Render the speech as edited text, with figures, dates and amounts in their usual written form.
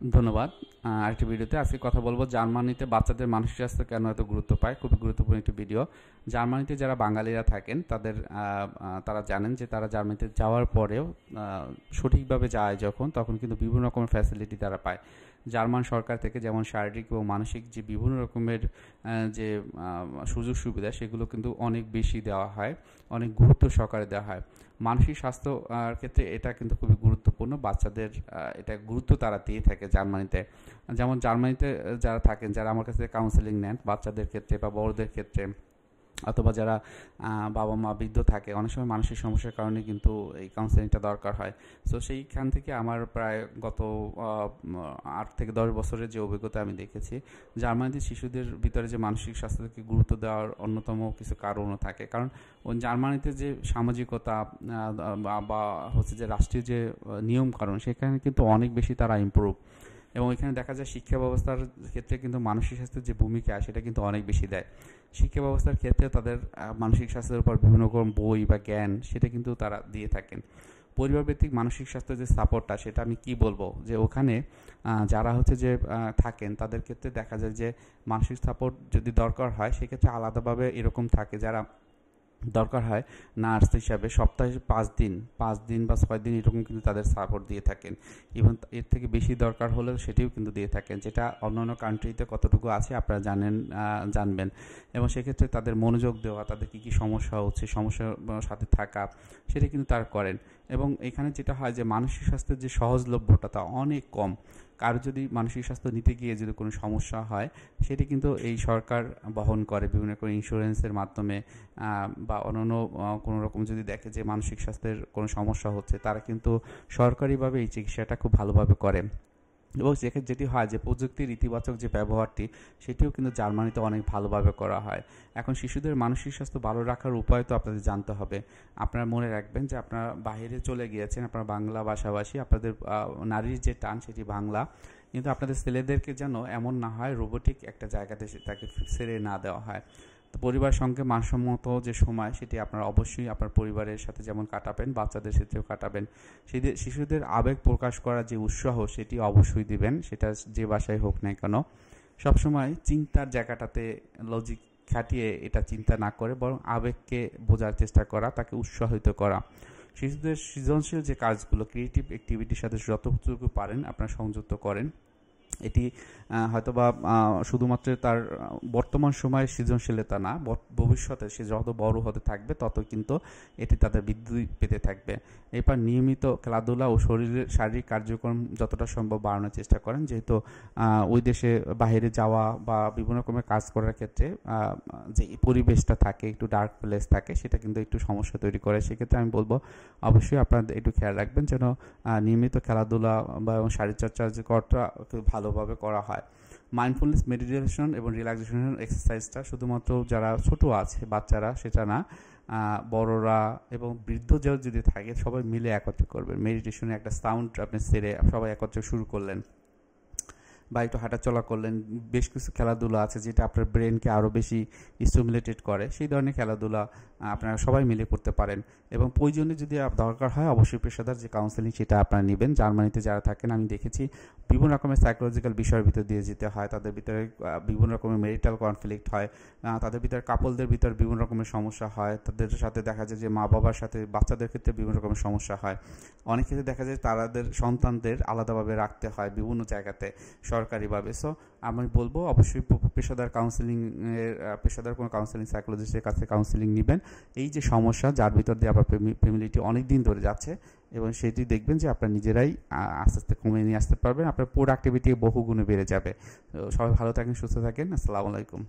ধন্যবাদ। আরেকটি ভিডিওতে আজকে কথা বলবো জার্মানিতে বাচ্চাদের মানসিক স্বাস্থ্য কেন এত গুরুত্ব পায়। খুবই গুরুত্বপূর্ণ একটি ভিডিও। জার্মানিতে যারা বাঙালিরা থাকেন তাদের তারা জানেন যে তারা জার্মানিতে যাওয়ার পরেও সঠিকভাবে যায় যখন তখন কিন্তু বিভিন্ন রকমের ফ্যাসিলিটি তারা পায়। জার্মান সরকার থেকে যেমন শারীরিক এবং মানসিক যে বিভিন্ন রকমের যে সুযোগ সুবিধা সেগুলো কিন্তু অনেক বেশি দেওয়া হয়, অনেক গুরুত্ব সহকারে দেওয়া হয়। মানসিক স্বাস্থ্য ক্ষেত্রে এটা কিন্তু খুবই গুরুত্বপূর্ণ। বাচ্চাদের এটা গুরুত্ব তারা দিয়ে থাকে জার্মানিতে। যেমন জার্মানিতে যারা থাকেন, যারা আমার কাছ থেকে কাউন্সেলিং নেন বাচ্চাদের ক্ষেত্রে বা বড়দের ক্ষেত্রে, অথবা যারা বাবা মা বৃদ্ধ থাকে, অনেক সময় মানসিক সমস্যার কারণে কিন্তু এই কাউন্সেলিংটা দরকার হয়। সো সেইখান থেকে আমার প্রায় গত 8 থেকে 10 বছরের যে অভিজ্ঞতা আমি দেখেছি, জার্মানিতে শিশুদের ভিতরে যে মানসিক স্বাস্থ্যকে গুরুত্ব দেওয়ার অন্যতম কিছু কারণও থাকে। কারণ জার্মানিতে যে সামাজিকতা বা হচ্ছে যে রাষ্ট্রীয় যে নিয়মকানুন, সেখানে কিন্তু অনেক বেশি তারা ইমপ্রুভ। এবং এখানে দেখা যায় শিক্ষা ব্যবস্থার ক্ষেত্রে কিন্তু মানসিক স্বাস্থ্যের যে ভূমিকা সেটা কিন্তু অনেক বেশি দেয়। শিক্ষা ব্যবস্থার ক্ষেত্রে তাদের মানসিক স্বাস্থ্যের উপর বিভিন্ন রকম বই বা জ্ঞান সেটা কিন্তু তারা দিয়ে থাকেন। পরিবারভিত্তিক মানসিক স্বাস্থ্যের যে সাপোর্টটা, সেটা আমি কি বলবো, যে ওখানে যারা হচ্ছে যে থাকেন তাদের ক্ষেত্রে দেখা যায় যে মানসিক সাপোর্ট যদি দরকার হয় সেক্ষেত্রে আলাদাভাবে এরকম থাকে যারা দরকার হয় নার্স হিসাবে সপ্তাহে 5 দিন বা 6 দিন এরকম কিন্তু তাদের সাপোর্ট দিয়ে থাকেন। ইভেন এর থেকে বেশি দরকার হলেও সেটিও কিন্তু দিয়ে থাকেন, যেটা অন্যান্য কান্ট্রিতে কতটুকু আছে আপনারা জানবেন। এবং সেক্ষেত্রে তাদের মনোযোগ দেওয়া, তাদের কী কী সমস্যা হচ্ছে, সমস্যার সাথে থাকা, সেটা কিন্তু তারা করেন। এবং এখানে যেটা হয় যে মানসিক স্বাস্থ্যের যে সহজলভ্যতা তা অনেক কম। কারো যদি মানসিক স্বাস্থ্য নিতে গিয়ে যদি কোনো সমস্যা হয়, সেটি কিন্তু এই সরকার বহন করে বিভিন্ন রকম ইন্স্যুরেন্সের মাধ্যমে, বা অন্যান্য কোনো রকম যদি দেখে যে মানসিক স্বাস্থ্যের কোনো সমস্যা হচ্ছে, তারা কিন্তু সরকারিভাবে এই চিকিৎসাটা খুব ভালোভাবে করে। এবং যেটি হয় যে প্রযুক্তির ইতিবাচক যে ব্যবহারটি, সেটিও কিন্তু জার্মানিতে অনেক ভালোভাবে করা হয়। এখন শিশুদের মানসিক স্বাস্থ্য ভালো রাখার উপায় তো আপনাদের জানতে হবে। আপনারা মনে রাখবেন যে আপনারা বাইরে চলে গিয়েছেন, আপনারা বাংলা ভাষাভাষী, আপনাদের নারীর যে টান সেটি বাংলা, কিন্তু আপনাদের ছেলেদেরকে যেন এমন না হয় রোবোটিক একটা জায়গাতে তাকে ছেড়ে না দেওয়া হয়। তো পরিবারের সঙ্গে মানসম্মত যে সময় সেটি আপনারা অবশ্যই আপনার পরিবারের সাথে যেমন কাটাবেন, বাচ্চাদের সাথেও কাটাবেন। শিশুদের আবেগ প্রকাশ করার যে উৎসাহ সেটি অবশ্যই দিবেন, সেটা যে ভাষায় হোক না কেন। সবসময় চিন্তার জায়গাটাতে লজিক খাটিয়ে এটা চিন্তা না করে বরং আবেগকে বোঝার চেষ্টা করা, তাকে উৎসাহিত করা। শিশুদের সৃজনশীল যে কাজগুলো, ক্রিয়েটিভ অ্যাক্টিভিটির সাথে যতটুকু পারেন আপনারা সংযুক্ত করেন। এটি হয়তোবা শুধুমাত্র তার বর্তমান সময়ের সৃজনশীলতা না, ভবিষ্যতে সে যত বড় হতে থাকবে তত কিন্তু এটি তাদের বৃদ্ধি পেতে থাকবে। এরপর নিয়মিত খেলাধুলা ও শারীরিক কার্যক্রম যতটা সম্ভব বাড়ানোর চেষ্টা করেন, যেহেতু ওই দেশে বাইরে যাওয়া বা বিভিন্ন রকমের কাজ করার ক্ষেত্রে যে পরিবেশটা থাকে, একটু ডার্ক প্লেস থাকে, সেটা কিন্তু একটু সমস্যা তৈরি করে। সেক্ষেত্রে আমি বলবো অবশ্যই আপনারা একটু খেয়াল রাখবেন যেন নিয়মিত খেলাধুলা বা শারীরচর্চা যে করাটা ভালোভাবে করা হয়। মাইন্ডফুলনেস মেডিটেশন এবং রিল্যাক্সেশন এক্সারসাইজটা শুধুমাত্র যারা ছোট আছে বাচ্চারা সেটা না, বড়রা এবং বৃদ্ধ যদি থাকে সবাই মিলে একত্রে করবেন। মেডিটেশনে একটা সাউন্ড আপনি সেরে সবাই একত্রে শুরু করলেন, বা একটু হাঁটাচলা করলেন। বেশ কিছু খেলাধুলা আছে যেটা আপনার ব্রেনকে আরও বেশি স্টিমুলেটেড করে, সেই ধরনের খেলাধুলা আপনারা সবাই মিলে করতে পারেন। এবং প্রয়োজনে যদি দরকার হয় অবশ্যই পেশাদার যে কাউন্সেলিং সেটা আপনারা নেবেন। জার্মানিতে যারা থাকেন আমি দেখেছি বিভিন্ন রকমের সাইকোলজিক্যাল বিষয়ের ভিতর দিয়ে যেতে হয়, তাদের ভিতরে বিভিন্ন রকমের মেরিটাল কনফ্লিক্ট হয়, তাদের ভিতরে কাপলদের ভিতরে বিভিন্ন রকমের সমস্যা হয়, তাদের সাথে দেখা যায় যে মা বাবার সাথে বাচ্চাদের ক্ষেত্রে বিভিন্ন রকমের সমস্যা হয়। অনেক ক্ষেত্রে দেখা যায় তাদের সন্তানদের আলাদাভাবে রাখতে হয় বিভিন্ন জায়গাতে সরকারিভাবে। সো আমি বলবো অবশ্যই পেশাদার কোনো কাউন্সেলিং সাইকোলজিস্টের কাছে কাউন্সেলিং নেবেন। এই যে সমস্যা যার ভিতর দিয়ে আপনার ফ্যামিলিটি অনেক দিন ধরে যাচ্ছে, এবং সেটি দেখবেন যে আপনার নিজেরাই আস্তে আস্তে কমিয়ে নিয়ে আসতে পারবেন, আপনার প্রোডাক্টিভিটি বহুগুণে বেড়ে যাবে। সবাই ভালো থাকেন, সুস্থ থাকেন। আসসালামু আলাইকুম।